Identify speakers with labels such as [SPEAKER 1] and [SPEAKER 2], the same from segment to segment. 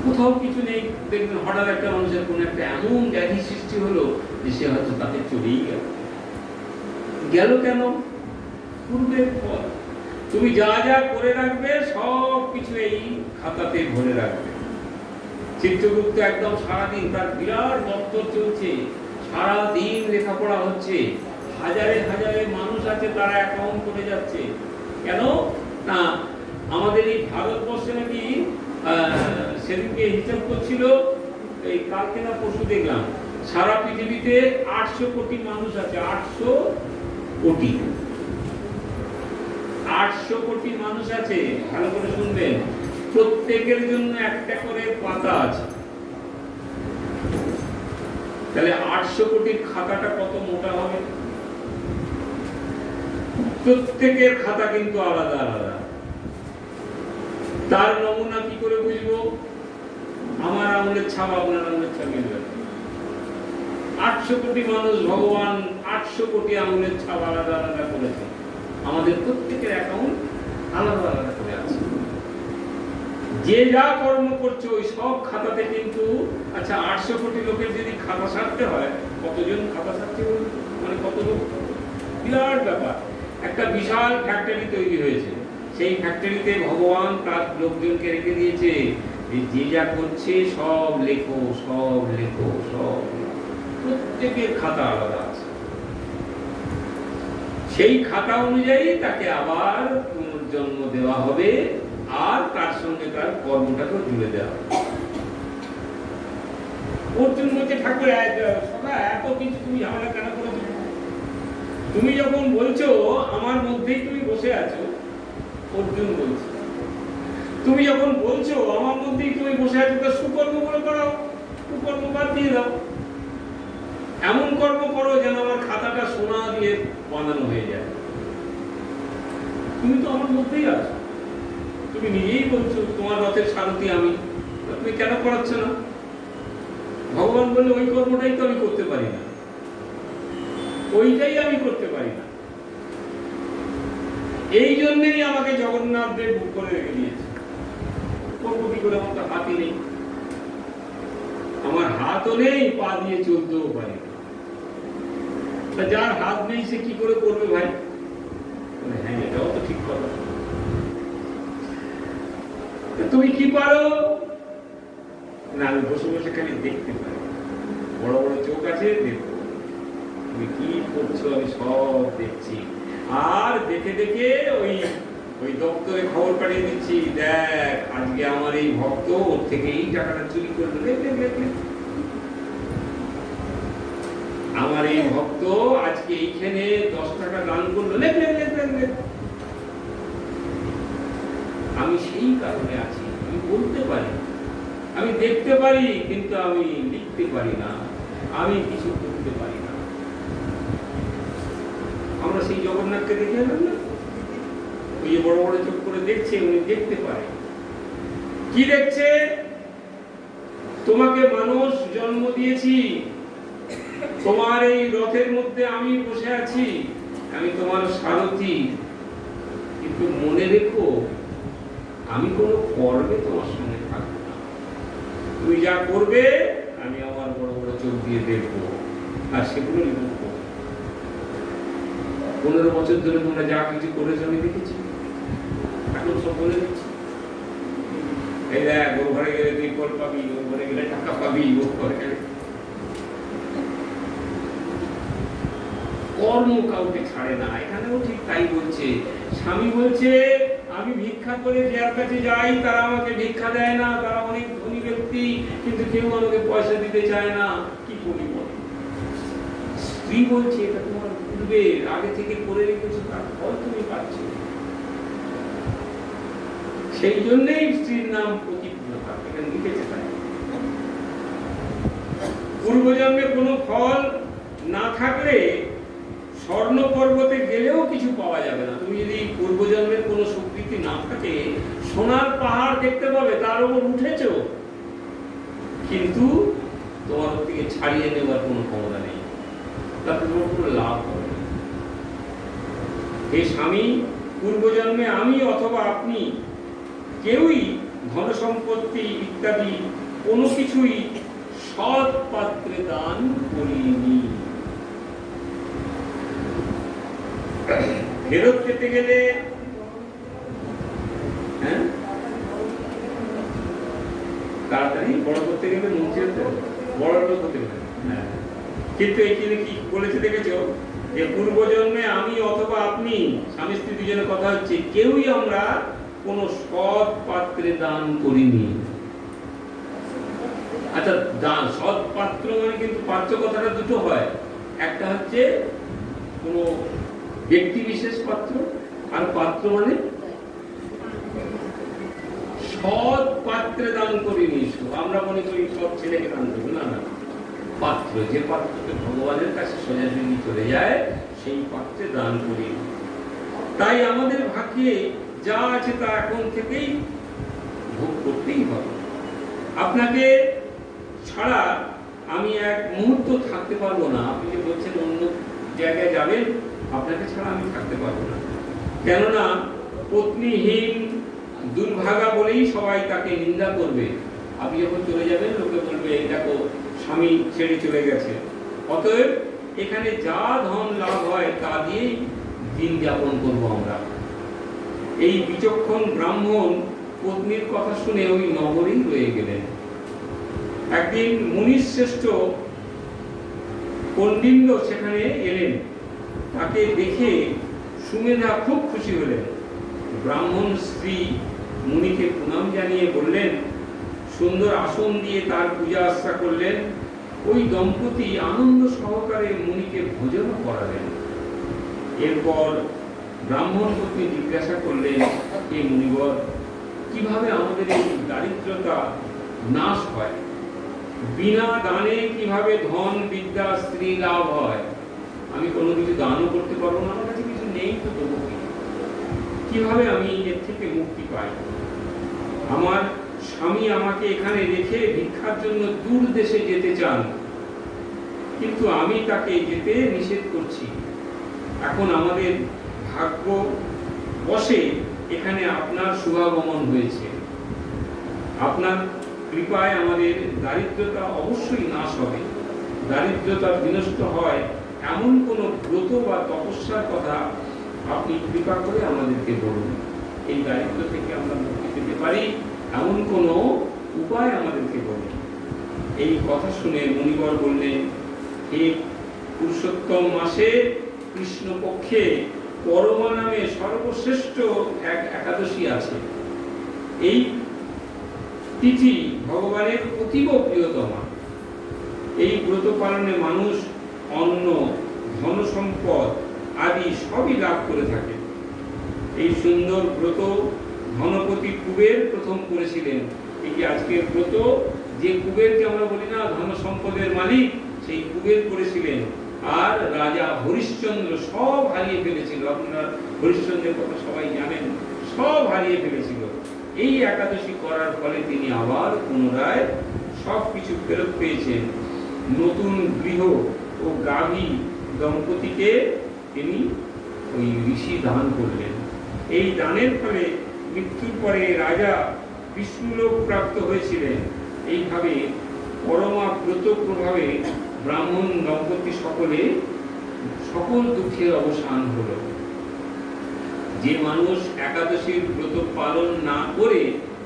[SPEAKER 1] কোথাও কিছু নেই, দেখবেন হঠাৎ একটা মানুষের কোনো একটা এমন ব্যাধি সৃষ্টি হলো যে সে হয়তো তাকে চলেই গেল। গেল কেন? পূর্বের ফল। তুমি যা যা করে রাখবে সব কিছু এই খাতাতে ভরে রাখবে। চিত্রগুপ্ত একদম সারাদিন তার বিরাট দপ্তর চলছে, সারাদিন লেখাপড়া হচ্ছে, হাজারে হাজারে মানুষ আছে তারা অ্যাকাউন্ট করে যাচ্ছে। কেন না, আমাদের এই ভারতবর্ষে নাকি সেদিনকে হিসাব করছিল, এই কালকে না পরশু দেখলাম, সারা পৃথিবীতে 800 কোটি মানুষ আছে। 800 কোটি, 800 কোটি মানুষ আছে। ভালো করে শুনবেন, প্রত্যেকের জন্য একটা করে পাতা আছে। তাহলে 800 কোটির খাতাটা কত মোটা হবে? প্রত্যেকের খাতা কিন্তু আলাদা আলাদা। তার নমুনা কি করে বুঝবো? আমার আঙুলের ছাপ আপনার আঙুলের ছাপ মিলবে। 800 কোটি মানুষ, ভগবান 800 কোটি আঙুলের ছাপ আলাদা আলাদা করেছে। আমাদের প্রত্যেকের অ্যাকাউন্ট আলাদা আলাদা করে আছে। যে যা কর্ম করছে ওই সব খাতাতে কিন্তু, আচ্ছা 800 কোটি লোকের যদি খাতা সারতে হয়, কতজন খাতা সারছে? মানে কত লোক? বিরাট ব্যাপার। একটা বিশাল ফ্যাক্টরি তৈরি হয়েছে, সেই ফ্যাক্টরিতে ভগবান তার লোকজনকে রেখে দিয়েছে যে যা করছে সব লেখো, সব লেখো, সব। প্রত্যেকের খাতা আলাদা আছে। সেই খাতা অনুযায়ী তাকে আবার পুনর্জন্ম দেওয়া হবে, আর তার সঙ্গে তার কর্মটাকে জুড়ে দেওয়া হবে। অর্জুন বলছে, ঠাকুর সদা এত কিছু তুমি ঝামেলা কেন করেছো? তুমি যখন বলছো আমার মধ্যেই তুমি বসে আছো, অর্জুন বলছে, তুমি যখন বলছো আমার মধ্যেই তুমি বসে আছো, তা সুকর্ম করে করাও, কুকর্ম বাদ দিয়ে দাও। এমন কর্ম করো যেন আমার খাতাটা সোনা দিয়ে বানানো হয়ে যায়। তুমি তো আমার মধ্যেই আছো, তুমি নিজেই বলছো তোমার রথের সারথি আমি, তুমি কেন করাচ্ছ না? ভগবান বললে ওই কর্মটাই তো আমি করতে পারি না, ওইটাই আমি করতে পারি না। এই জন্যই আমাকে জগন্নাথ দেব বুক করে রেখে দিয়েছে। করবো কি করে? আমার তো হাতই নেই, আমার হাতও নেই, পা দিয়ে চলতেও পারি না। যার হাত নেই সে কি করে করবে ভাই? হ্যাঁ, এটাও তো ঠিক কথা। তুমি কি পারো না? আমি বসে বসে খালি দেখতে পারি, বড় বড় চোখ আছে, দেখো তুমি কি করছো আমি সব দেখছি। আর দেখে দেখে ওই দপ্তরে খবর পাঠিয়ে দিচ্ছি, দেখ আজকে আমার এই ভক্ত ওর থেকে এই টাকাটা চুরি করলো, দেখলে আমার এই ভক্ত আজকে এইখানে 10 টাকা দান করলো, আমি সেই কারণে আছি। আমি বলতে পারি, আমি দেখতে পারি, কিন্তু আমি লিখতে পারি না, আমি কিছু করতে পারি না। আমরা সেই জগন্নাথকে দেখে এলাম না, ওই বড় বড় চোখ করে দেখছে, উনি দেখতে পারে। কি দেখছে? তোমাকে মানুষ জন্ম দিয়েছি, তোমার এই রথের মধ্যে আমি বসে আছি, আমি তোমার সারথি, কিন্তু মনে রেখো আমি কোনো কর্মে তোমার সঙ্গে থাকবো না। তুমি যা করবে আমি আমার বড় বড় চোখ দিয়ে দেখবো, আর সেগুলো লিখব। 15 বছর ধরে তোমরা যা কিছু করেছো আমি দেখেছি, এখন সব বলে দিচ্ছি। এই দেখ, ওর ঘরে গেলে তুই ফল পাবি, ওর ঘরে গেলে টাকা পাবি, ওর ঘরে গেলে। কর্ম কাউকে ছাড়ে না। এখানেও ঠিক তাই বলছে। স্বামী বলছে আমি ভিক্ষা করে যার কাছে যাই তারা আমাকে ভিক্ষা দেয় না, তারা অনেক ধনী ব্যক্তি, কিন্তু কেউ আমাকে পয়সা দিতে চায় না, কি করি বল? স্ত্রী বলছে এটা তোমার পূর্বে আগে থেকে করে রেখেছো, তার ফল তুমি পাচ্ছ। সেই জন্যই স্ত্রীর নাম প্রতিব্রতা, এখানে লিখেছে তাই। পূর্বজন্মে কোনো ফল না থাকলে স্বর্ণ পর্বতে গেলেও কিছু পাওয়া যাবে না। তুমি যদি পূর্বজন্মের কোনো স্বীকৃতি না থাকে, সোনার পাহাড় দেখতে পাবে, তার উপর উঠেছো, কিন্তু তোমার থেকে ছাড়িয়ে নেওয়ার কোনো ক্ষমতা নেই, তাতে তোমার কোনো লাভ হবে না। হে স্বামী, পূর্বজন্মে আমি অথবা আপনি কেউই ধন সম্পত্তি ইত্যাদি কোনো কিছুই সৎ পাত্রে দান করিনি। ফেরত পেতে গেলে তাড়াতাড়ি বড় করতে গেলে মন্ত্রী হতে বড় লোক হতে গেলে, কিন্তু এখানে কি বলেছে দেখেছো, যে পূর্বজন্মে আমি অথবা আপনি, স্বামী স্ত্রী দুজনের কথা হচ্ছে, কেউই আমরা কোন সৎ পাত্রে দান করিনি। আচ্ছা, দান সৎ পাত্র মানে কিন্তু পাত্র কথাটা দুটো হয়, একটা হচ্ছে কোন ব্যক্তি বিশেষ পাত্র, আর পাত্র মানে সৎ পাত্রে দান করিনি। আমরা মনে করি সব ছেলেকে দান করবো, না না, পাত্র, যে পাত্রকে ভগবানের কাছে সোজাসুজি চলে যায় সেই পাত্রে দান করি। তাই আমাদের ভাগ্যে যা আছে তা এখন থেকেই ভোগ করতেই হবে। আপনাকে ছাড়া আমি এক মুহূর্ত থাকতে পারবো না। আপনি যে বলছেন অন্য জায়গায় যাবেন, আপনাকে ছাড়া আমি থাকতে পারবো না। কেননা পত্নীহীন দুর্ভাগা বলেই সবাই তাকে নিন্দা করবে। আপনি যখন চলে যাবেন লোকে বলবে এই দেখো স্বামী ছেড়ে চলে গেছে। অতএব এখানে যা ধন লাভ হয় তা দিয়েই দিন যাপন করবো আমরা। এই বিচক্ষণ ব্রাহ্মণ পত্নীর কথা শুনে ওই নগরেই রয়ে গেলেন। একদিন মুনিশ্রেষ্ঠ কৌন্ডিন্য সেখানে এলেন। তাকে দেখে সুমেধা খুব খুশি হলেন। ব্রাহ্মণ স্ত্রী মুনিকে প্রণাম জানিয়ে বললেন, সুন্দর আসন দিয়ে তার পূজা আশ্রা করলেন। ওই দম্পতি আনন্দ সহকারে মুনিকে ভোজন করালেন। এরপর ব্রাহ্মণ পত্নী জিজ্ঞাসা করলেন, হে মুনিবর, কিভাবে আমাদের এই দারিদ্রতা নাশ হয়? বিনা দানে কিভাবে ধন বিদ্যা স্ত্রী লাভ হয়? আমি কোনো কিছু দানও করতে পারবো না, আমার কাছে কিছু নেই, তো দেবো কি? কিভাবে আমি এর থেকে মুক্তি পাই? আমার স্বামী আমাকে এখানে রেখে ভিক্ষার জন্য দূর দেশে যেতে চান, কিন্তু আমি তাকে যেতে নিষেধ করছি। এখন আমাদের ভাগ্য বশে এখানে আপনার শুভাগমন হয়েছে। আপনার কৃপায় আমাদের দারিদ্রতা অবশ্যই নাশ হবে। দারিদ্রতা বিনষ্ট হয় এমন কোন ব্রত বা তপস্যার কথা আপনি কৃপা করে আমাদেরকে বলুন। এই দারিদ্র থেকে আমরা মুক্তি পেতে পারি এমন কোন উপায় আমাদেরকে বলুন। এই কথা শুনে মুনিবর বললেন, হে পুরুষোত্তম মাসে কৃষ্ণপক্ষে পরমা নামে সর্বশ্রেষ্ঠ এক একাদশী আছে। এই তিথি ভগবানের অতীব প্রিয়তমা। এই ব্রত পালনে মানুষ অন্ন, ধন সম্পদ আদি সবই লাভ করে থাকে। এই সুন্দর ব্রত ধনপতি কুবের প্রথম করেছিলেন। এই যে আজকের ব্রত, যে কুবেরকে আমরা বলি না ধন সম্পদের মালিক, সেই কুবের করেছিলেন। আর রাজা হরিশ্চন্দ্র সব হারিয়ে ফেলেছিল। আপনারা হরিশ্চন্দ্রের কথা সবাই জানেন, সব হারিয়ে ফেলেছিল। এই একাদশী করার ফলে তিনি আবার পুনরায় সবকিছু ফেরত পেয়েছেন। নতুন গৃহ ও গাভী দম্পতিকে তিনি ওই ঋষি দান করলেন। এই দানের ফলে মৃত্যুর পরে রাজা বিষ্ণুলোক প্রাপ্ত হয়েছিলেন। এইভাবে পরমা ব্রত প্রভাবে ব্রাহ্মণ দম্পতি সকল দুঃখের অবসান হলো। যে মানুষ একাদশীর ব্রত পালন না করে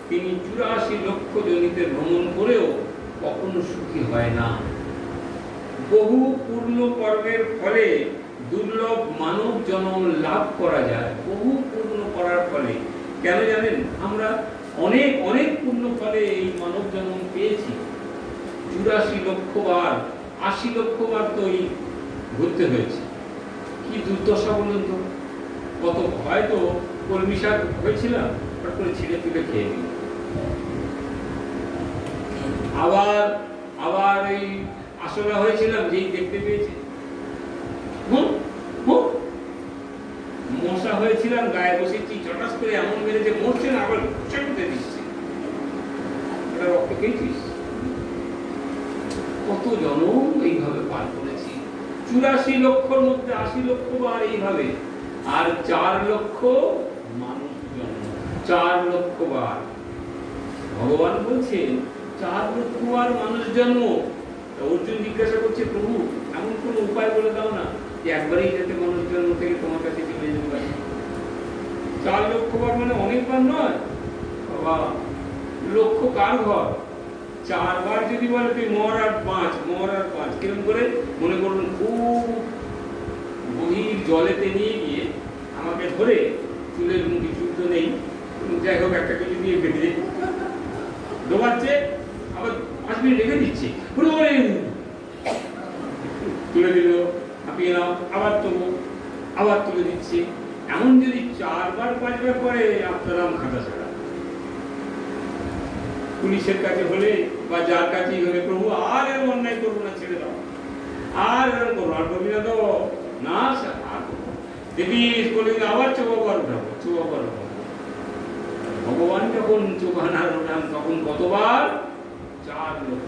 [SPEAKER 1] তিনি 84 লক্ষ জনিতে ভ্রমণ করেও কখনো সুখী হয় না। বহু পূর্ণ কর্মের ফলে দুর্লভ মানব জন্ম লাভ করা যায়। বহু পূর্ণ করার ফলে, কেন জানেন? আমরা অনেক অনেক পূর্ণ ফলে এই মানব জন্ম পেয়েছি। 84 লক্ষ বার, 80 লক্ষ বার তো এই ঘুরতে হয়েছে। কি দুর্দশা বলুন তো। কত হয়তো কলমি শাক হয়েছিলাম, হঠাৎ করে ছিঁড়ে তুলে খেয়ে নিই। আবার এই আসলে হয়েছিলাম, যেই দেখতে পেয়েছি। মশা হয়েছিলাম, গায়ে বসেছি, চটাস করে এমন মেরেছে, মরছে না, আবার চাটতে দিচ্ছে। এটা রক্ত খেয়েছিস। কত জনম এইভাবে পার করেছি। 84 লক্ষর মধ্যে 80 লক্ষ বার এইভাবে, আর 4 লক্ষ মানুষ জন্ম, 4 লক্ষ বার। ভগবান বলছেন 4 লক্ষ আর মানুষ জন্ম। অর্জুন জিজ্ঞাসা করছে, প্রভু এমন কোন উপায় বলে দাও না যে একবারেই যাতে মানুষ জন্ম থেকে তোমার কাছে চলে যেতে পারে। 4 লক্ষ বার মানে অনেকবার নয় বাবা। লক্ষ কার ঘর? 4 বার যদি বলে তুই মর আর 5 কিরকম করে মনে করুন, খুব গভীর জলেতে নিয়ে গিয়ে আমাকে ধরে, চুলের মুখে চুল তো নেই, যাই হোক একটা কিছু দিয়ে বেঁধে ডোবাচ্ছে, আবার 5 মিনিট রেখে দিচ্ছে, তুলে দিল, হাঁপিয়ে নাও, আবার তুলে দিচ্ছে। এমন যদি 4 বার 5 বার করে আপনারাম খাতা ছাড়া। পুলিশের কাছে হলে বা যার কাছেই হলে, প্রভু আর এর অন্যায় করবো না, ছেড়ে দাও, আর এরকম করবো, আর করবি না তো না দেবী বলে আবার চোখাবার উঠাবো। ভগবান যখন চোখানার উঠান তখন কতবার? 4 লক্ষ।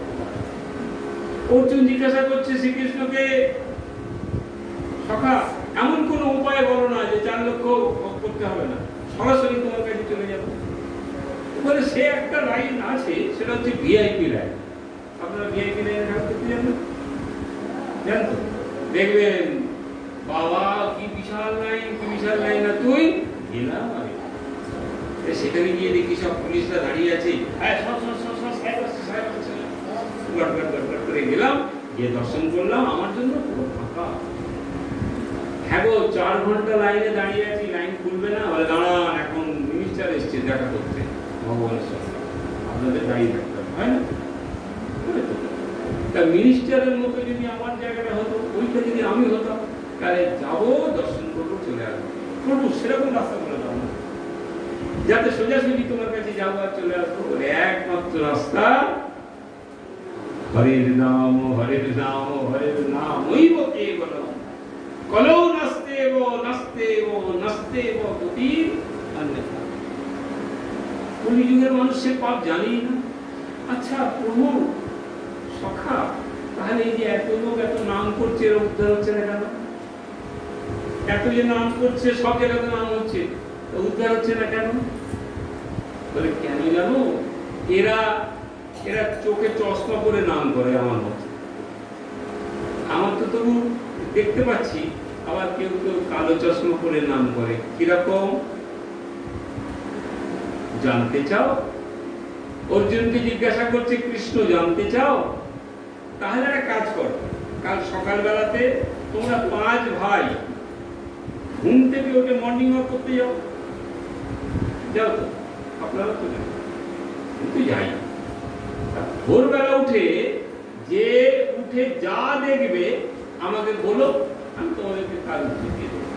[SPEAKER 1] অর্জুন জিজ্ঞাসা করছে শ্রীকৃষ্ণকে, সখা এমন কোন উপায় বলো না যে 4 লক্ষ করতে হবে না, সরাসরি তোমার কাছে চলে যাবো। বলে সে একটা লাইন আছে, সেটা হচ্ছে ভিআইপি লাইন। আপনারা ভিআইপি লাইনে ঢাকা করতে জানেন? জানতো? দেখবেন বাবা কি বিশাল লাইন, না তুই গেলাম আমি সেখানে গিয়ে দেখি সব পুলিশরা দাঁড়িয়ে আছে, করে গেলাম, গিয়ে দর্শন করলাম, আমার জন্য পুরো ফাঁকা। হ্যাঁ গো 4 ঘন্টা লাইনে দাঁড়িয়ে আছি, লাইন খুলবে না, বলে দাঁড়ান এখন মিনিস্টার এসছে দেখা করতে ভগবানের সঙ্গে, আপনাদের দাঁড়িয়ে থাকতে হবে, হয় না? তা মিনিস্টারের মতো যদি আমার জায়গাটা হতো, ওইটা যদি আমি হতাম, তাহলে যাবো, দর্শন করবো, চলে আসবো। প্রভু সেরকম রাস্তা বলে দাও না, যাতে সোজাসুজি তোমার কাছে যাবো আর চলে আসবো। বলে একমাত্র রাস্তা হরির নাম ওই কেবলম কলৌ নাস্তেব গতির অন্যথা। কলিযুগের মানুষের পাপ জানেই না। আচ্ছা প্রভু সখা, তাহলে এই যে এত লোক এত নাম করছে, এর উদ্ধার হচ্ছে না কেন? এত যে নাম করছে, সব জায়গাতে নাম হচ্ছে, উদ্ধার হচ্ছে না কেন? বলে কেন জানো, এরা চোখে চশমা পরে নাম করে আমার মতো। আমার তো তবু দেখতে পাচ্ছি, আবার কেউ কালো চশমা পরে নাম করে। কিরকম জানতে চাও? অর্জুনকে জিজ্ঞাসা করছে, কৃষ্ণ জানতে চাও? তাহলে একটা কাজ করো, কাল সকালবেলাতে তোমরা 5 ভাই ঘুম থেকে উঠে মর্নিং ওয়াক করতে যাও তো, আপনারা তো যান, কিন্তু যাই ভোরবেলা উঠে যা দেখবে আমাকে বলো, আমি তোমাদেরকে কাল উঠে দিয়ে দেবো।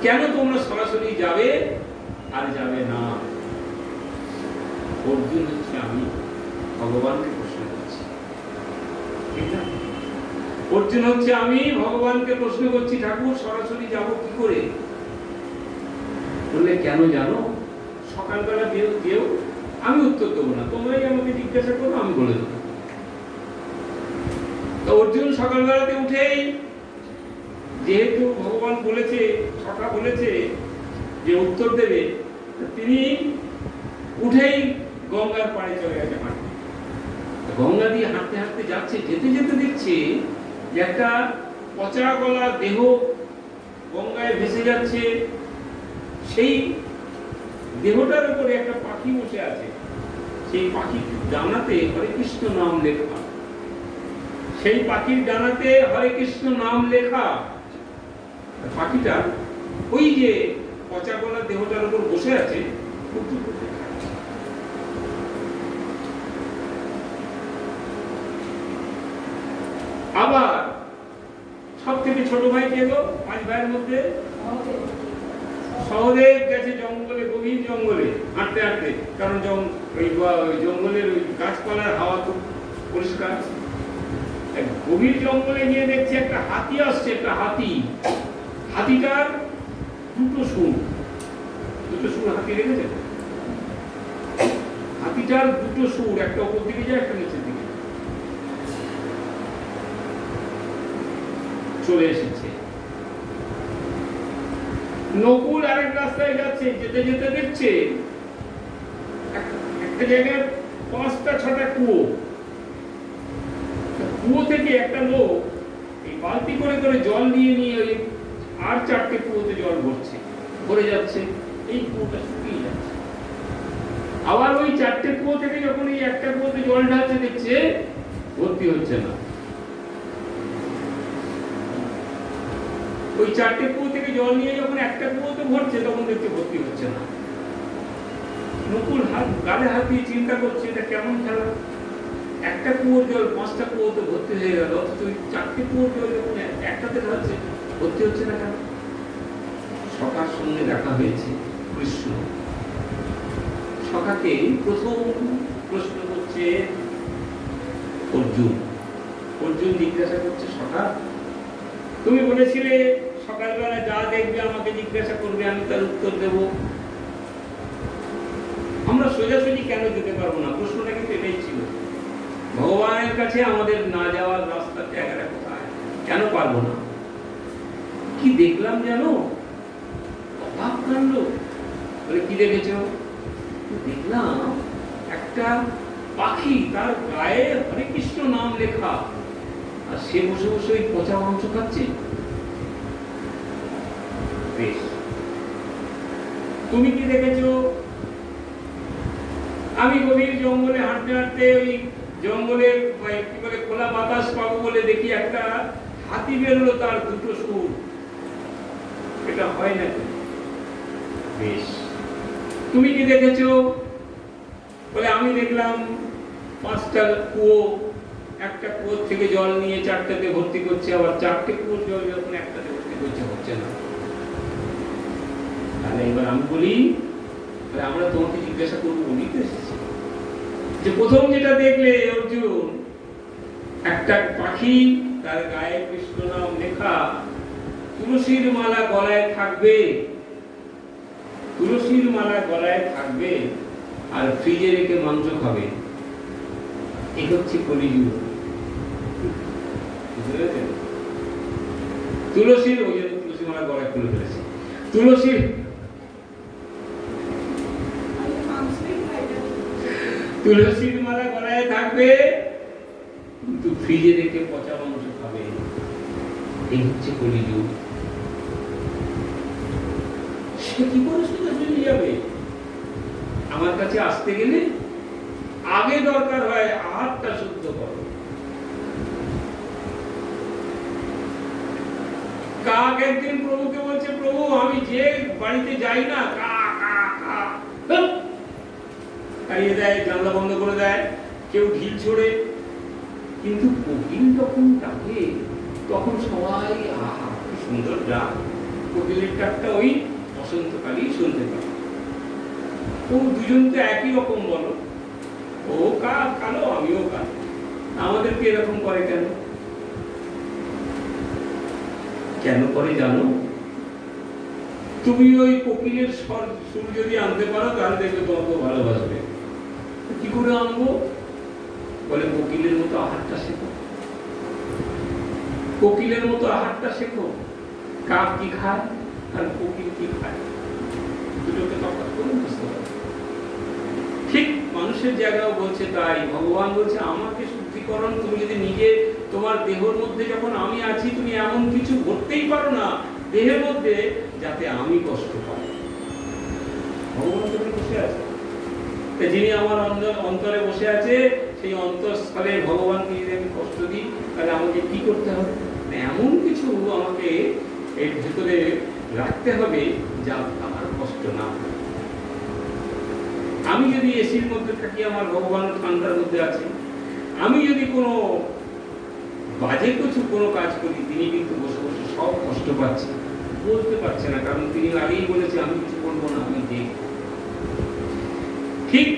[SPEAKER 1] কেন তোমরা সরাসরি যাবে আর যাবে না? অর্জুন হচ্ছে আমি ভগবানকে প্রশ্ন করছি, ঠিক না? অর্জুন হচ্ছে আমি ভগবানকে প্রশ্ন করছি, ঠাকুর সরাসরি যাব কি করে? বললে কেন জানো, সকালবেলা কেউ আমি উত্তর দেবো না, তোমরাই আমাকে জিজ্ঞাসা করো, আমি বলে দেবো। তো অর্জুন সকালবেলাতে উঠেই, যেহেতু ভগবান বলেছে, সখা বলেছে যে উত্তর দেবে, তিনি উঠেই গঙ্গার পাড়ে চলে গেছে হাঁটতে। গঙ্গা দিয়ে হাঁটতে হাঁটতে যাচ্ছে, যেতে যেতে দেখছে যে একটা পচা গলা দেহ গঙ্গায় ভেসে যাচ্ছে। সেই দেহটার উপরে একটা পাখি বসে আছে, সেই পাখির ডানাতে হরে কৃষ্ণ নাম লেখা। সেই পাখির ডানাতে হরে কৃষ্ণ নাম লেখা। পাখিটা ওই যে পচা গলা দেহটার উপর বসে আছে, আবার সব থেকে ছোট ভাই কে গো 5 ভাইয়ের মধ্যে? সহদেব গেছে জঙ্গলে, গভীর জঙ্গলে হাঁটতে হাঁটতে, কারণ ওই জঙ্গলের ওই গাছপালার হাওয়া খুব পরিষ্কার। গভীর জঙ্গলে গিয়ে দেখছে একটা হাতি আসছে, একটা হাতিটার 2টো সুর হাতি রেখেছে। হাতিটার 2টো সুর, একটা উপর দিকে যায়, একটা নিচের দিকে চলে এসেছে। নকুল আরেক রাস্তায় যাচ্ছে, যেতে যেতে দেখছে একটা জায়গায় 5-6টা কুয়ো, কুয়ো থেকে একটা লোক এই বালতি করে করে জল নিয়ে নিয়ে ওই আর 4টে কুয়োতে জল ভরে যাচ্ছে, এই কুয়োটা শুকিয়ে যাচ্ছে। আবার ওই 4টে কুয়ো থেকে যখন এই একটা কুয়োতে জল ঢালছে, দেখছে ভর্তি হচ্ছে না। ওই 4টে কুয়ো থেকে জল নিয়ে যখন একটা কুয়োতে ভরছে, তখন দেখছে ভর্তি হচ্ছে না। নকুল গালে হাত দিয়ে চিন্তা করছে, এটা কেমন খেলা? একটা কুয়োর জল 5টা কুয়োতে ভর্তি হয়ে গেল, অথচ ওই 4টে কুয়োর জল যখন একটাতে ঢালছে, ভর্তি হচ্ছে না কেন? সখার সঙ্গে দেখা হয়েছে কৃষ্ণ। সখাকে প্রথম প্রশ্ন করছে অর্জুন। অর্জুন জিজ্ঞাসা করছে, সখা তুমি বলেছিলে সকালবেলা যা দেখবে আমাকে জিজ্ঞাসা করবে, আমি তার উত্তর দেব। আমরা সোজাসুজি কেন যেতে পারবো না? প্রশ্নটা কিন্তু এটাই ছিল, ভগবানের কাছে আমাদের না যাওয়ার রাস্তার জায়গাটা কোথায়? কেন পারবো না? কি দেখলাম জানো? অবাক কাণ্ড। বলে কি দেখেছ? দেখলাম একটা পাখি, তার গায়ে হরে কৃষ্ণ নাম লেখা, আর সে বসে বসে ওই পচা মাংস খাচ্ছে। বেশ, তুমি কি দেখেছো? আমি গভীর জঙ্গলে হাঁটতে হাঁটতে ওই জঙ্গলে কি বলে খোলা বাতাস পাবো বলে দেখি একটা হাতি বেরোলো, তার 2টো সুর। এটা হয় না? বেশ, তুমি কি দেখেছো? বলে আমি দেখলাম 5টা কুয়ো, একটা কুয়ো থেকে জল নিয়ে 4টাতে ভর্তি করছে, আবার 4টে কুয়োর জল যখন একটাতে ভর্তি করছে, হচ্ছে না। তাহলে এবার আমি বলি, আমরা তোমাকে জিজ্ঞাসা করবো, বলি তো এসেছি যে প্রথম যেটা দেখলে অর্জুন, একটা পাখি, তার গায়ে কৃষ্ণ নাম লেখা, তুলসীর মালা গলায় থাকবে, তুলসীর মালা গলায় থাকবে, আর ফ্রিজে রেখে মাংস খাবে। এই হচ্ছে কলিযুগ। তুলসীর, ওই জন্য তুলসী মালা গলায় খুলে ফেলেছে। তুলসীর তুলসীর মালা গলায় থাকবে, কিন্তু ফ্রিজে রেখে পচা মাংস খাবে। এই হচ্ছে কলিযুগ। সে কি করে সোজাসুজি যাবে? আমার কাছে আসতে গেলে আগে দরকার হয় আহারটা শুদ্ধ করো। কাক একদিন প্রভুকে বলছে, প্রভু আমি যে বাড়িতে যাই না, কা কা কা তাড়িয়ে দেয়, জানলা বন্ধ করে দেয়, কেউ ঢিল ছোড়ে। কিন্তু কোকিল যখন ডাকে, তখন সবাই আহা কি সুন্দর ডাক। কোকিলের ডাকটা ওই বসন্তকালেই শুনতে পায়। তো দুজন তো একই রকম, বলো, ও কাক কালো, আমিও কালো, আমাদেরকে এরকম করে কেন? কেন করে জানো? তুমি ওই কোকিলের সুর যদি আনতে পারো, তাহলে দেখবে তোমাকে ভালোবাসবে। কি করে আনবো? বলে কোকিলের মতো আহারটা শেখো, কোকিলের মতো আহারটা শেখো। কাক কি খায় আর কোকিল কি খায়, দুটোকে তফাৎ করে বুঝতে পারবে। ঠিক মানুষের জায়গাও বলছে তাই। ভগবান বলছে আমাকে শুদ্ধিকরণ, তুমি যদি নিজে তোমার দেহের মধ্যে যখন আমি আছি, তুমি এমন কিছু করতেই পারো না দেহের মধ্যে যাতে আমি কষ্ট পাই। ভগবান তুমি বসে আছে, যিনি আমার অন্তরে বসে আছে, সেই অন্তঃস্থলে ভগবানকে যদি আমি কষ্ট দিই, তাহলে আমাকে কি করতে হবে? এমন কিছু আমাকে এর ভিতরে রাখতে হবে যা আমার কষ্ট না হয়। আমি যদি এসির মধ্যে থাকি, আমার ভগবান ঠান্ডার মধ্যে আছে। আমি যদি কোনো বাজে কিছু কোনো কাজ করি, তিনি কিন্তু বসে বসে সব কষ্ট পাচ্ছে, বলতে পারছে না, কারণ তিনি আগেই বলেছে আমি কিছু করবো না, আমি দেখব। ঠিক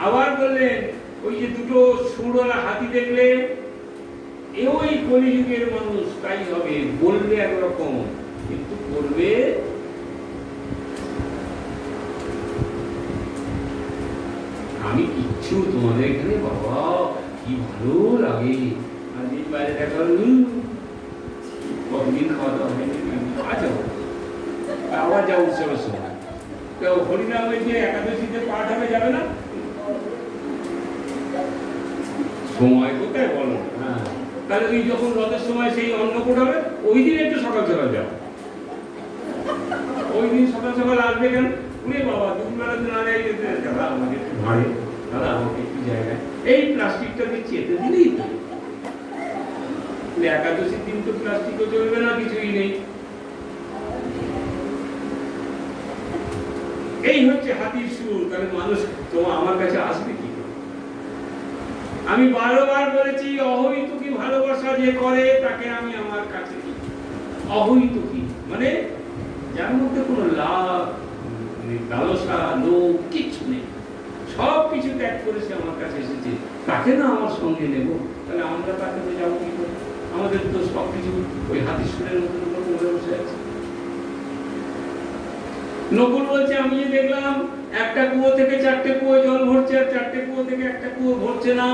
[SPEAKER 1] আবার বললেন, ওই যে 2টো সুরওয়ালা হাতি দেখলে, এও এই কলিযুগের মানুষ তাই হবে, বলবে একরকম কিন্তু করবে আমি কিচ্ছু। তোমাদের এখানে বাবা কি ভালো লাগে, আজ এই বাইরে দেখা হল, কতদিন খাওয়া দাওয়া হয়নি, আবার যাও উৎসবের সময়। তো হরিনামের যে একাদশীতে পাঠ হবে, যাবে না? সময় কোথায় বলো? হ্যাঁ, তাহলে তুই যখন রথের সময় সেই অন্নকূট হবে, ওই দিন একটু সকাল সকাল যাও। ওই দিন সকাল সকাল আসবে কেন? উনি বাবা দুপুরবেলা দিন আগে দাদা আমাকে একটু ভাড়ে, দাদা আমাকে একটু জায়গায় এই প্লাস্টিকটা দিচ্ছি, এতে দিলেই তো। একাদশীর দিন তো প্লাস্টিকও চলবে না, কিছুই নেই। এই হচ্ছে হাতির সুর। তাহলে মানুষ তোমার আমার কাছে আসবে কি? আমি বারবার বলেছি, অহৈতুকী ভালোবাসা যে করে তাকে আমি আমার কাছে নিই। অহৈতুকী মানে যার মধ্যে কোনো লাভ, লালসা, লোভ কিচ্ছু নেই, সব কিছু ত্যাগ করে সে আমার কাছে এসেছে, তাকে না আমার সঙ্গে নেব। তাহলে আমরা তাকে তো যাবো কি করে? আমাদের তো সব কিছু ওই হাতির সুরের মতন করে বসে আছে। নকুল বলছে, আমি যে দেখলাম একটা কুয়ো থেকে 4টে কুয়ো জল ভরছে, আর 4টে কুয়ো থেকে একটা কুয়ো ভরছে না।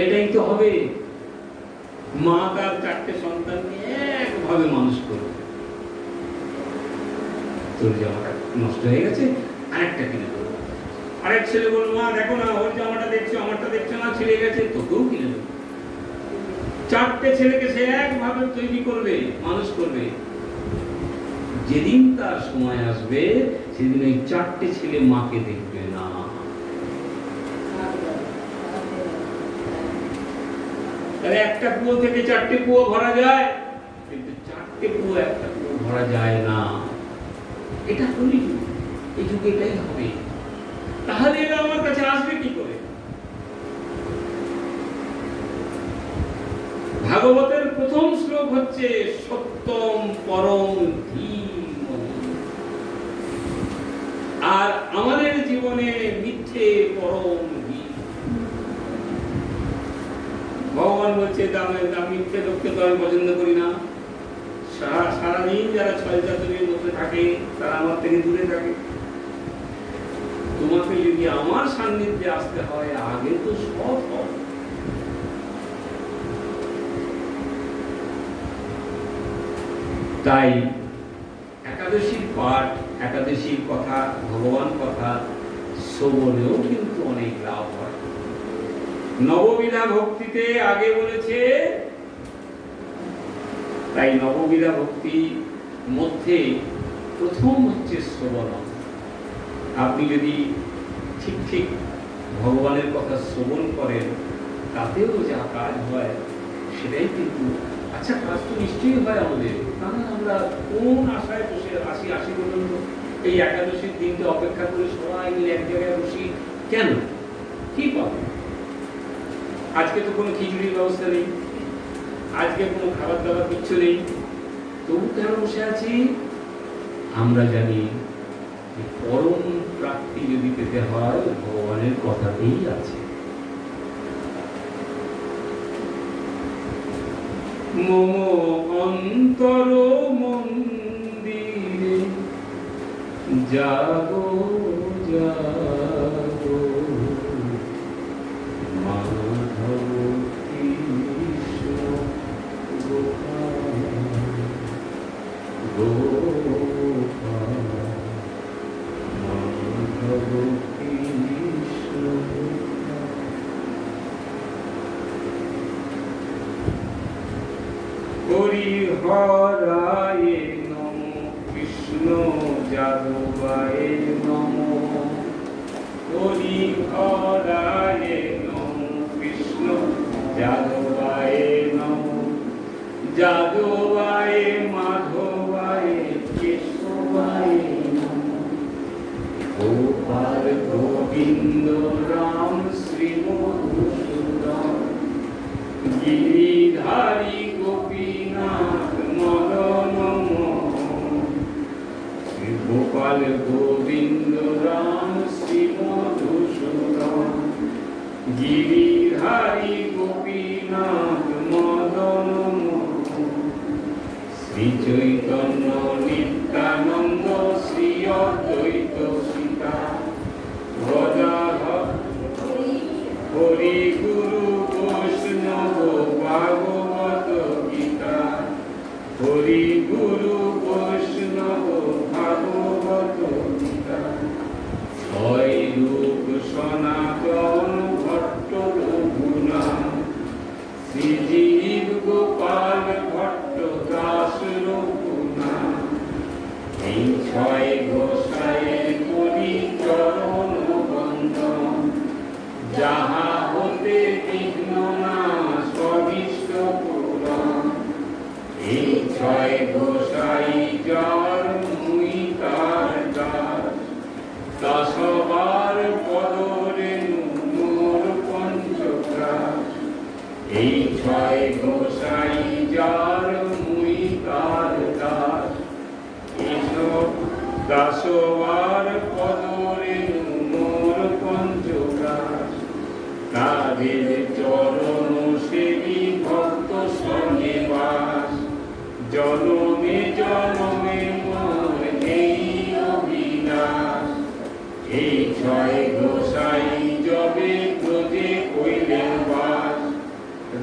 [SPEAKER 1] এটাই তো হবে, মা তার 4টে সন্তানকে একভাবে মানুষ করবে। তোর জামাটা নষ্ট হয়ে গেছে, আরেকটা কিনে দেবো। আরেক ছেলে বলল, মা দেখো না, ওর জামাটা দেখছো, আমারটা দেখছো না, ছিঁড়ে গেছে, তোকেও কিনে দেবো। 4টে ছেলেকে সে একভাবে তৈরি করবে, মানুষ করবে। যেদিন তার সময় আসবে, সেদিন ওই 4টে ছেলে মাকে দেখবে না। তাহলে একটা কুয়ো থেকে 4টে কুয়ো ভরা যায়, কিন্তু 4টে কুয়ো একটা কুয়ো ভরা যায় না। এটা কলিযুগ, এই যুগে এটাই হবে। তাহলে এরা আমার কাছে আসবে কি করে? ভাগবতের প্রথম শ্লোক হচ্ছে সত্যম পরম ধীমহি, আর আমাদের জীবনে মিথ্যে পরম ধীম। ভগবান বলছে, মিথ্যে লোককে তো আমি পছন্দ করি না। সারাদিন যারা ছলচাতুরির মধ্যে থাকে তারা আমার থেকে দূরে থাকে। তোমাকে যদি আমার সান্নিধ্যে আসতে হয়, আগে তো সব হয়। তাই একাদশীর পাঠ, একাদশীর কথা, ভগবান কথা শ্রবণেও কিন্তু অনেক লাভ হয়। নববিধা ভক্তিতে আগে বলেছে, তাই নববিধা ভক্তির মধ্যে প্রথম হচ্ছে শ্রবণ। আপনি যদি ঠিক ঠিক ভগবানের কথা শ্রবণ করেন, তাতেও যা কাজ হয় সেটাই কিন্তু আচ্ছা কাজ তো নিশ্চয়ই হয় আমাদের। কারণ আমরা কোন আশায় বসে আসি বলুন তো? এই একাদশীর দিনকে অপেক্ষা করে সবাই মিলে এক জায়গায় বসি কেন? কি পাবো? আজকে তো কোনো খিচুড়ির ব্যবস্থা নেই, আজকে কোনো খাবার দাবার কিচ্ছু নেই, তবু কেন বসে আছি? আমরা জানি পরম প্রাপ্তি যদি পেতে হয়, ভগবানের কথাতেই আছে। মম অন্তর মন্দিরে জাগো জাগো, মাধব কৃষ্ণ গোপাল গোপাল, মাধব কৃষ্ণ। হরিহরায় নমো, কৃষ্ণ যাদবায় নমো। হরিহরায় নমো, কৃষ্ণ যাদবায় নমো। যাদবায় মাধবায় কেশবায় নমো। গোপাল গোবিন্দ রাম শ্রী মধুসূদন, গিরিধারী গোপীনাথ মদন মোহন। গোপাল গোবিন্দ রাম শ্রী মধুসূদন, গিরিধারী গোপীনাথ মদন মোহন। শ্রী চৈতন্য নিত্যানন্দ শ্রী অদ্বৈত সীতা, গদাধর হরি গুরু বৈষ্ণব ভাগবত গীতা। হরি গুরু বৈষ্ণব ভাগবত গীতা। ছয় রূপ সনাতন ভট্ট রঘুনাথ, ছয় গোসাই যার মুই তার দাস, এসব দাসবার পদরে মোর পঞ্চগ্রাস, তাদের চরণ সেবী ভক্ত সঙ্গে বাস, জনমে জনমে মোর এই অভিলাষ। এই ছয় গোসাই যবে ব্রজে কইলেন বাস,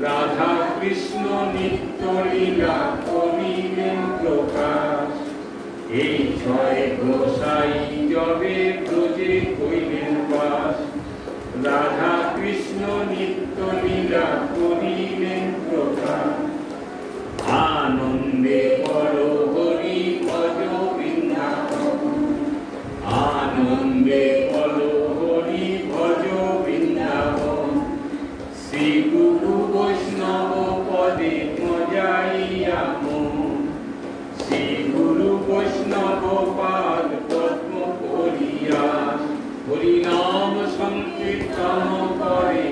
[SPEAKER 1] রাধা কৃষ্ণ নিত্য লীলা করিলেন প্রকাশ। এই ছয় গোসাই যবে ব্রজে কইলেন বাস, রাধা কৃষ্ণ নিত্য লীলা করিলেন প্রকাশ। আনন্দে বড় হরি ভজ বৃন্দাবন, আনন্দে বড় হরি ভজ বৃন্দাবন, শ্রী গুরু বৈষ্ণব পদে মজাইয়া মন, শ্রী গুরু বৈষ্ণব পাদ পদ্ম করিয়াস। হরি নাম সংকীর্তন করে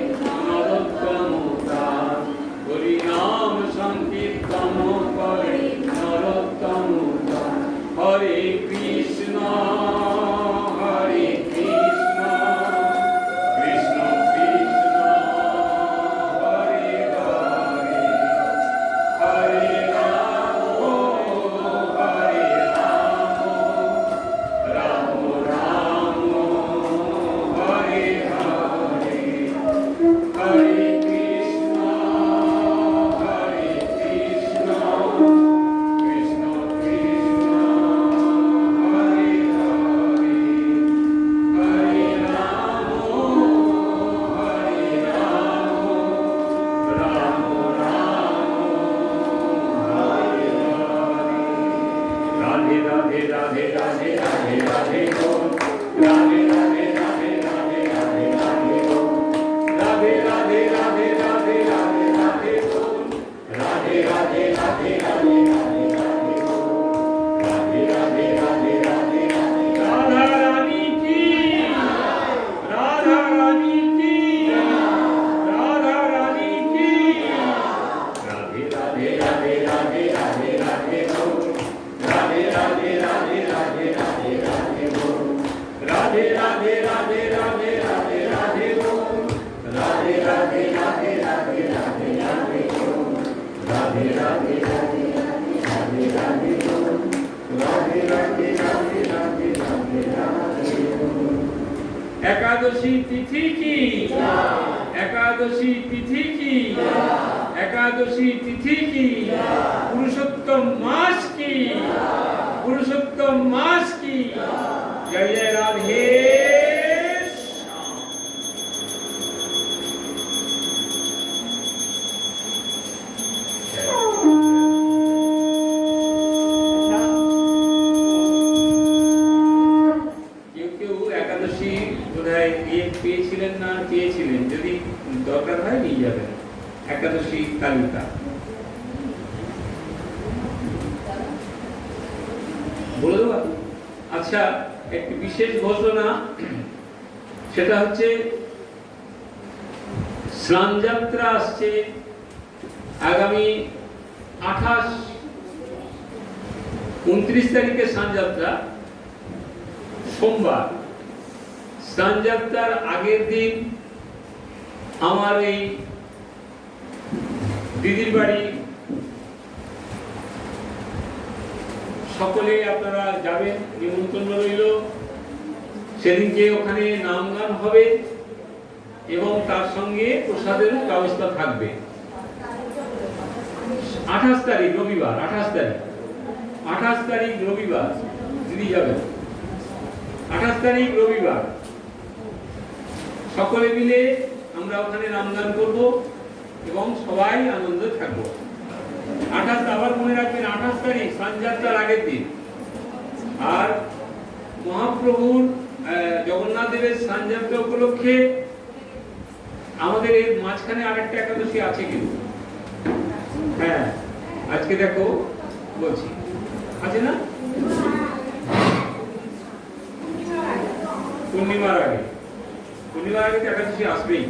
[SPEAKER 1] নরোত্তম দাস, হরি নাম সংকীর্তন করে নরোত্তম দাস। হরে কৃষ্ণ হরে কৃষ্ণ কৃষ্ণ কৃষ্ণ হরে হরে, হরে রাম হরে রাম, রাম রাম হরে হরে, হরে কৃষ্ণ হরে কৃষ্ণ কৃষ্ণ কৃষ্ণ হরে হরে, হরে রাম হরে রাম, রাম রাম হরে হরে। রাধে রাধে রাধে রাধে রাধে রাধে গোল, রাধে রাধে রাধে রাধে রাধে রাধে গোল, রাধে রাধে রাধে রাধে রাধে রাধে গোল, রাধে রাধে রাধে রাধে রাধে রাধে গোল, রাধে রাধে রাধে রাধে রাধে। রাধা রানী কি, রাধা রানী কি, রাধা রানী কি। রাধে রাধে রাধে রাধে রাধে রাধে গোল, রাধে রাধে রাধে রাধে রাধে রাধে গোল, রাধে রাধে রাধে রাধে রাধে রাধে গোল, রাধে রাধে রাধে রাধে রাধে রাধে গোল, রাধে রাধে রাধে রাধে রাধে গোল, রাধে রাধে রাধে রাধে রাধে রাধে গোল। একাদশী তিথি কি, একাদশী তিথি কি, একাদশী তিথি কি, পুরুষোত্তম মাস কি, পুরুষোত্তম মাস কি। জয় জয় রাধে শ্যাম। কেউ কেউ একাদশী বোধহয় পেয়েছিলেন না পেয়েছিলেন, যদি দরকার হয় নিয়ে যাবেন একাদশী তালিকা। বলে দেবো। আচ্ছা, একটি বিশেষ ঘোষণা, সেটা হচ্ছে স্নান যাত্রা আসছে আগামী 29 তারিখে স্নান যাত্রা, সোমবার। স্নান যাত্রার আগের দিন আমার এই দিদির বাড়ি, সকলে আপনারা যাবেন, নিমন্ত্রণ রইল। সেদিনকে ওখানে নাম গান হবে এবং তার সঙ্গে প্রসাদের ব্যবস্থা থাকবে। 28 তারিখ রবিবার, 28 তারিখ রবিবার দিদি যাবেন, 28 তারিখ রবিবার। সকলে মিলে আমরা ওখানে নাম গান করব এবং সবাই আনন্দে থাকবো। 28, আবার মনে রাখবেন 28 তারিখ স্নানযাত্রার আগের দিন। আর মহাপ্রভুর জগন্নাথ দেবের স্নানযাত্রা উপলক্ষে আমাদের এর মাঝখানে আরেকটা একাদশী আছে কিন্তু। হ্যাঁ, আজকে দেখো বলছি, আছে না? পূর্ণিমার আগে, পূর্ণিমার আগে তো একাদশী আসবেই।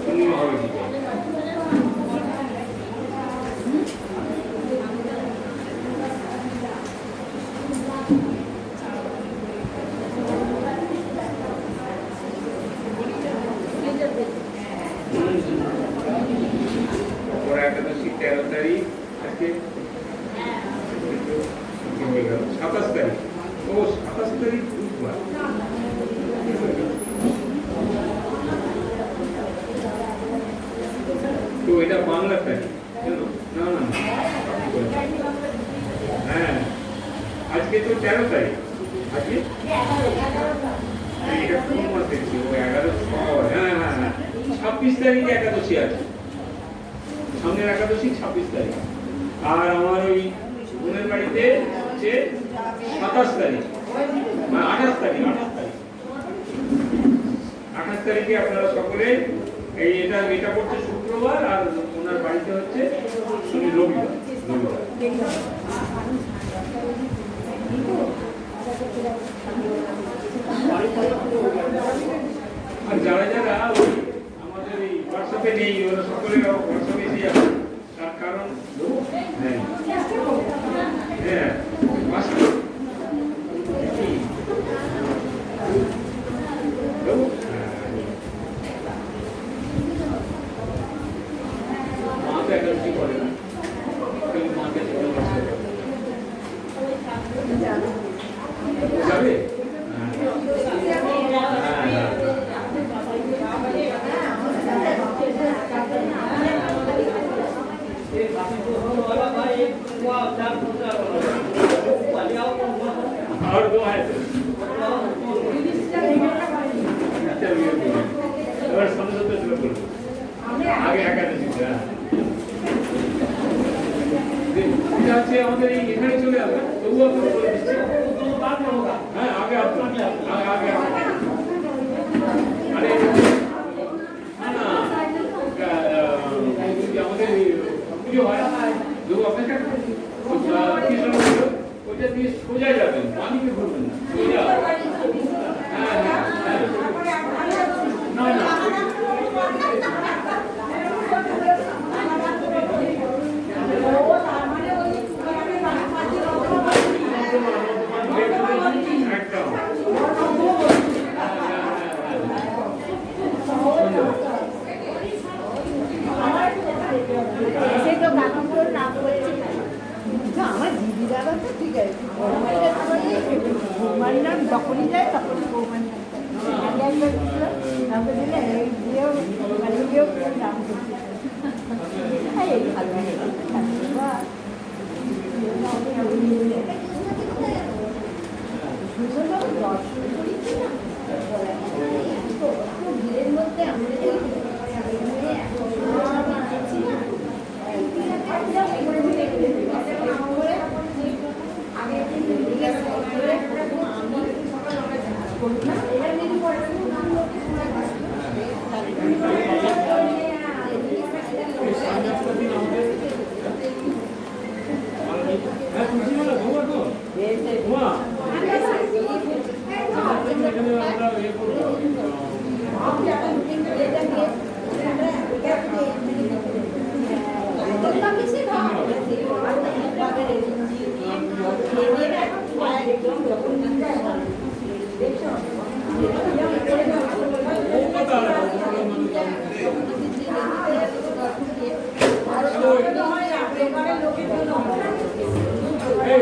[SPEAKER 1] পূর্ণিমা হবে কি? এটা বাংলা তারিখ কেন? না না হ্যাঁ আজকে তো 13 তারিখ আজকে এটা কোন মাসে ছিল? 11 হ্যাঁ হ্যাঁ হ্যাঁ 26 তারিখে একাদশী আছে, সামনের একাদশী 26 তারিখ। আর আমার ওই বোনের বাড়িতে হচ্ছে 27 তারিখ, 28 তারিখ 28 তারিখে আপনারা সকলে এই এটা করছে শুক্রবার, আর ওনার বাড়িতে হচ্ছে রবিবার। আর যারা যারা ওই আমাদের এই হোয়াটসঅ্যাপে নেই ওরা সকলে হোয়াটসঅ্যাপে এসে যাবে, তার কারণ হ্যাঁ হ্যাঁ মাকে একাদশী করে না, মাকে যাবে और दो है और समझो तो शुरू करो आगे एकादशी এটা হচ্ছে আমাদের এই এখানে চলে আসবে, তবুও আপনারা বলে দিচ্ছি হ্যাঁ আগে আসুন আগে আরে না আমাদের পুজো হয় লোক অপেক্ষা ওইটা দিয়ে সোজা যাবেন, পানিকে ঘুরবেন না, সোজা হ্যাঁ হ্যাঁ হ্যাঁ না না
[SPEAKER 2] আমার দিদি দাদা তো ঠিক আছে, বৌমার নাম যখনই যায় তখনই বৌমার নাম আগে একবার তারপরে দিলে দিয়েও মানে দিয়েও নাম করতে এই ভালো লাগে ভিড়ের মধ্যে আমাদের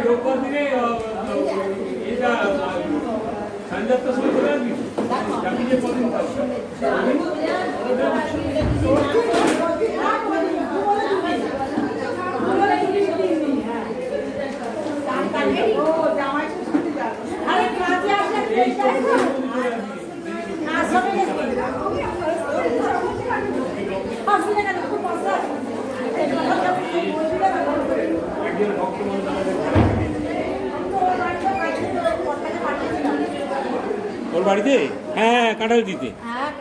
[SPEAKER 1] রোববার দিনে এটা সন্ধ্যার তো সময় চলে আসবি, চাকরি যে কদিন একজন ভক্ত ওর বাড়িতে হ্যাঁ কাঁঠাল দিতে